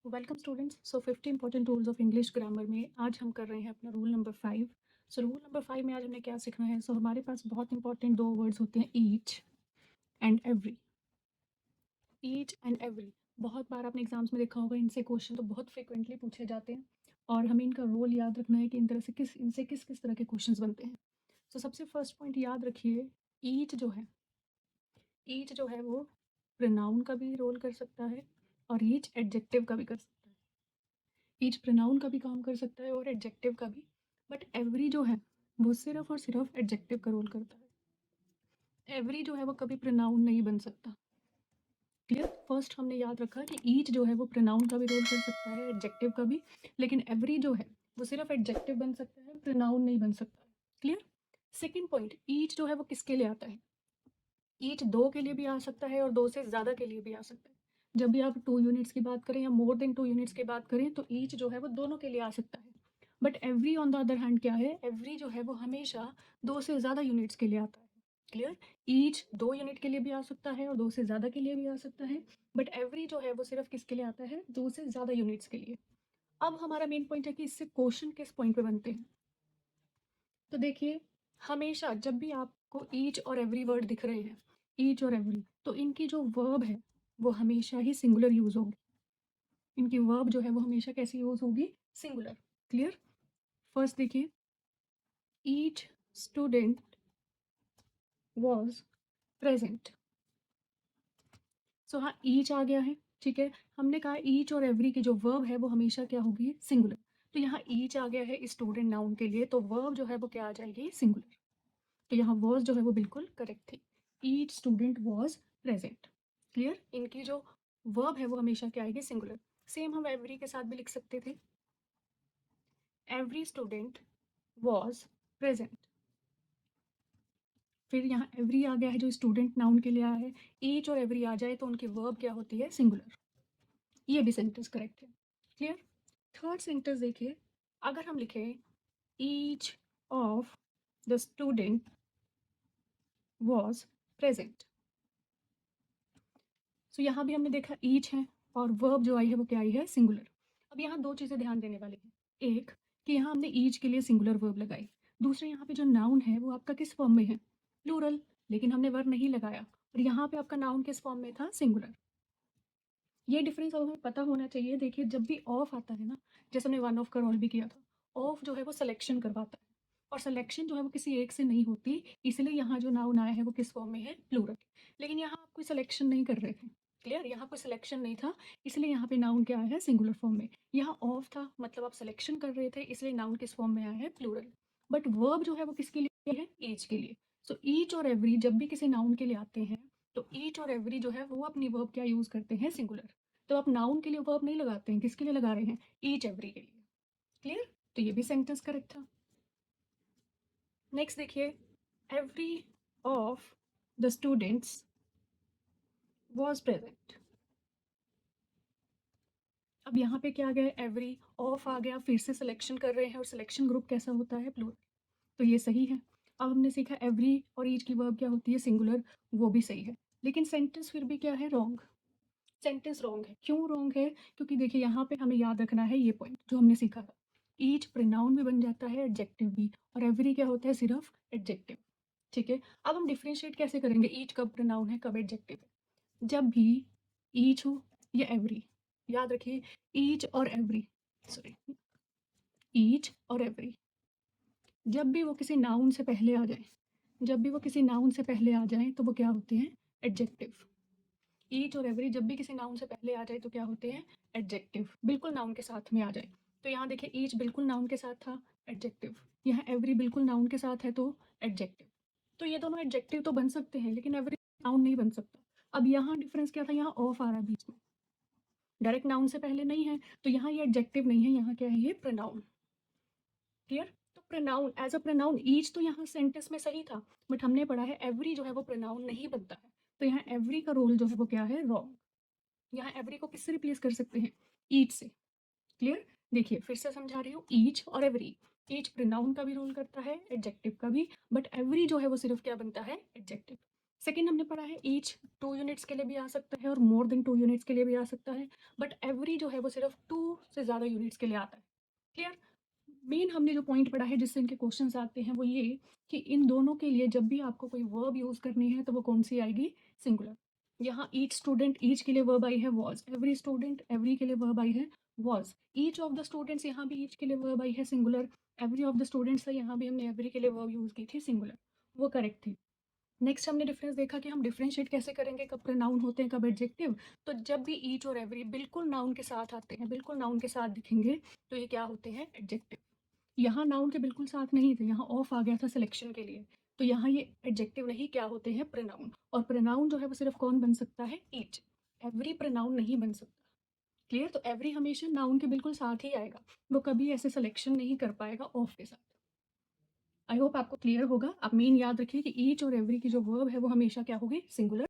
Welcome students. 50 important rules of English grammar में आज हम कर रहे हैं अपना रूल नंबर 5। रूल नंबर 5 में आज हमने क्या सीखना है। हमारे पास बहुत इंपॉर्टेंट दो वर्ड्स होते हैं, each and every. Each and every बहुत बार आपने एग्जाम्स में देखा होगा, इनसे क्वेश्चन तो बहुत फ्रिक्वेंटली पूछे जाते हैं और हमें इनका रोल याद रखना है कि इनसे किस किस तरह के क्वेश्चन बनते हैं। सबसे फर्स्ट पॉइंट याद रखिए, ईच जो है वो प्रोनाउन का भी रोल कर सकता है और ईच एडजेक्टिव का भी कर सकता है। ईच प्रोनाउन का भी काम कर सकता है और एडजेक्टिव का भी, बट एवरी जो है वो सिर्फ और सिर्फ एडजेक्टिव का रोल करता है। एवरी जो है वो कभी प्रोनाउन नहीं बन सकता। क्लियर। फर्स्ट हमने याद रखा कि ईच जो है वो प्रोनाउन का भी रोल कर सकता है, एडजेक्टिव का भी, लेकिन एवरी जो है वो सिर्फ एडजेक्टिव बन सकता है, प्रोनाउन नहीं बन सकता। क्लियर। सेकेंड पॉइंट, ईच जो है वो किसके लिए आता है। ईच दो के लिए भी आ सकता है और दो से ज़्यादा के लिए भी आ सकता है। जब भी आप 2 यूनिट्स की बात करें या मोर देन 2 यूनिट्स की बात करें तो ईच जो है वो दोनों के लिए आ सकता है। But every on the other hand क्या है, एवरी जो है वो हमेशा 2 से ज़्यादा यूनिट्स के लिए आता है। क्लियर। ईच 2 यूनिट के लिए भी आ सकता है और 2 से ज़्यादा के लिए भी आ सकता है, बट एवरी जो है वो सिर्फ किसके लिए आता है, 2 से ज़्यादा यूनिट्स के लिए। अब हमारा मेन पॉइंट है कि इससे क्वेश्चन किस पॉइंट पे बनते हैं। तो देखिए, हमेशा जब भी आपको ईच और एवरी वर्ड दिख रहे हैं, ईच और एवरी, तो इनकी जो वर्ब है वो हमेशा ही सिंगुलर यूज होगी। इनकी वर्ब जो है वो हमेशा कैसी यूज होगी, सिंगुलर। क्लियर। फर्स्ट देखिए, ईच स्टूडेंट वॉज प्रेजेंट। हाँ, ईच आ गया है, ठीक है। हमने कहा ईच और एवरी की जो वर्ब है वो हमेशा क्या होगी, सिंगुलर। तो यहाँ ईच आ गया है स्टूडेंट नाउन के लिए, तो वर्ब जो है वो क्या आ जाएगी, सिंगुलर। तो यहाँ वॉज जो है वो बिल्कुल करेक्ट थी। Each student was present. Clear. इनकी जो वर्ब है वो हमेशा क्या आएगी, सिंगुलर। सेम हम एवरी के साथ भी लिख सकते थे, एवरी स्टूडेंट वॉज प्रेजेंट। फिर यहाँ एवरी आ गया है जो स्टूडेंट नाउन के लिए आया है। ईच और एवरी आ जाए तो उनकी वर्ब क्या होती है, सिंगुलर। ये भी सेंटेंस करेक्ट है। क्लियर। थर्ड सेंटेंस देखिए, अगर हम लिखें each of the student was present, so यहाँ भी हमने देखा ईच है और वर्ब जो आई है वो क्या आई है, सिंगुलर। अब यहाँ दो चीज़ें ध्यान देने वाली हैं। एक, कि यहाँ हमने ईच के लिए सिंगुलर वर्ब लगाई। दूसरे, यहाँ पे जो नाउन है वो आपका किस फॉर्म में है, प्लूरल, लेकिन हमने वर्ब नहीं लगाया। और यहाँ पे आपका नाउन किस फॉर्म में था, सिंगुलर। ये डिफरेंस अब हमें पता होना चाहिए। देखिए, जब भी ऑफ आता है ना, जैसे हमने वन ऑफ का रोल भी किया था, ऑफ जो है वो सिलेक्शन करवाता है और सिलेक्शन जो है वो किसी एक से नहीं होती, इसलिए यहाँ जो नाउन आया है वो किस फॉर्म में है, प्लूरल। लेकिन यहाँ आप कोई सिलेक्शन नहीं कर रहे थे। क्लियर। यहाँ कोई सिलेक्शन नहीं था, इसलिए यहाँ पे नाउन क्या आया है, सिंगुलर फॉर्म में। यहाँ ऑफ था, मतलब आप सिलेक्शन कर रहे थे, इसलिए नाउन किस फॉर्म में आया है, प्लूरल। बट वर्ब जो है वो किसके लिए है, ईच के लिए। सो ईच और एवरी जब भी किसी नाउन के लिए आते हैं तो ईच और एवरी जो है वो अपनी वर्ब क्या यूज करते हैं, सिंगुलर। तो आप नाउन के लिए वर्ब नहीं लगाते हैं, किसके लिए लगा रहे हैं, ईच एवरी के लिए। क्लियर। तो ये भी सेंटेंस करेक्ट था। नेक्स्ट देखिए, every of the students was present. अब यहाँ पे क्या आ गया, एवरी, ऑफ आ गया, फिर से सिलेक्शन कर रहे हैं और सिलेक्शन ग्रुप कैसा होता है, प्लूरल। तो ये सही है। अब हमने सीखा एवरी और ईच की वर्ब क्या होती है, सिंगुलर, वो भी सही है। लेकिन सेंटेंस फिर भी क्या है, रॉन्ग। सेंटेंस रॉन्ग है। क्यों रॉन्ग है, क्योंकि देखिए यहाँ पे हमें याद रखना है ये पॉइंट जो हमने सीखा था। ईच प्रोनाउन भी बन जाता है, एडजेक्टिव भी, और एवरी क्या होता है, सिर्फ एडजेक्टिव। ठीक है। अब हम डिफ्रेंशिएट कैसे करेंगे, ईच कब प्रोनाउन है, कब एडजेक्टिव है। जब भी ईच हो या एवरी, याद रखिए, ईच और एवरी, सॉरी, ईच और एवरी जब भी वो किसी नाउन से पहले आ जाए, जब भी वो किसी नाउन से पहले आ जाए तो वो क्या होते हैं, एडजेक्टिव। ईच और एवरी जब भी किसी नाउन से पहले आ जाए तो क्या होते हैं, एडजेक्टिव, बिल्कुल नाउन के साथ में आ जाए। तो यहाँ देखिए, ईच बिल्कुल नाउन के साथ था, एडजेक्टिव। यहाँ एवरी बिल्कुल नाउन के साथ है तो एडजेक्टिव। तो ये दोनों एडजेक्टिव तो बन सकते हैं, लेकिन एवरी नाउन नहीं बन सकता। अब यहाँ डिफरेंस क्या था, यहाँ ऑफ आ रहा है बीच में, डायरेक्ट नाउन से पहले नहीं है, तो यहाँ ये एडजेक्टिव नहीं है, यहाँ क्या है, ये प्रोनाउन। क्लियर। तो pronoun, as a pronoun each तो यहाँ सेंटेंस में सही था, बट हमने पढ़ा है एवरी जो है वो प्रोनाउन नहीं बनता है, तो यहाँ एवरी का रोल जो है वो क्या है, रॉन्ग। यहाँ एवरी को किससे रिप्लेस कर सकते हैं, ईच से। क्लियर। देखिए फिर से समझा रही हूँ, ईच और एवरी, ईच प्रोनाउन का भी रोल करता है, एडजेक्टिव का भी, बट एवरी जो है वो सिर्फ क्या बनता है, एडजेक्टिव। सेकंड हमने पढ़ा है ईच 2 यूनिट्स के लिए भी आ सकता है और मोर देन 2 यूनिट्स के लिए भी आ सकता है, बट एवरी जो है वो सिर्फ 2 से ज़्यादा यूनिट्स के लिए आता है। क्लियर? मेन हमने जो पॉइंट पढ़ा है जिससे इनके क्वेश्चंस आते हैं वो ये कि इन दोनों के लिए जब भी आपको कोई वर्ब यूज़ करनी है तो वो कौन सी आएगी? सिंगुलर। यहाँ ईच स्टूडेंट, ईच के लिए वर्ब आई है वॉज, एवरी स्टूडेंट, एवरी के लिए वर्ब आई है was, each of the students, यहाँ भी ईच के लिए वर्ब आई है singular, every of the students है, यहाँ भी हमने एवरी के लिए वर्ब यूज़ की थी सिंगुलर, वो करेक्ट थी। नेक्स्ट हमने डिफरेंस देखा कि हम डिफरेंशिएट कैसे करेंगे, कब प्रोनाउन होते हैं, कब एडजेक्टिव। तो जब भी ईच और एवरी बिल्कुल नाउन के साथ आते हैं, बिल्कुल नाउन के साथ दिखेंगे, तो ये क्या होते हैं? एडजेक्टिव। यहाँ नाउन के बिल्कुल साथ नहीं थे, यहाँ ऑफ आ गया था सिलेक्शन के लिए, तो यहाँ ये एडजेक्टिव नहीं, क्या होते हैं? प्रोनाउन। और प्रोनाउन जो है वो सिर्फ कौन बन सकता है? ईच। एवरी प्रोनाउन नहीं बन सकता। क्लियर? तो एवरी हमेशा नाउन के बिल्कुल साथ ही आएगा, वो कभी ऐसे सिलेक्शन नहीं कर पाएगा ऑफ के साथ। आई होप आपको क्लियर होगा। आप मेन याद रखिए कि ईच और एवरी की जो वर्ब है वो हमेशा क्या होगी? सिंगुलर।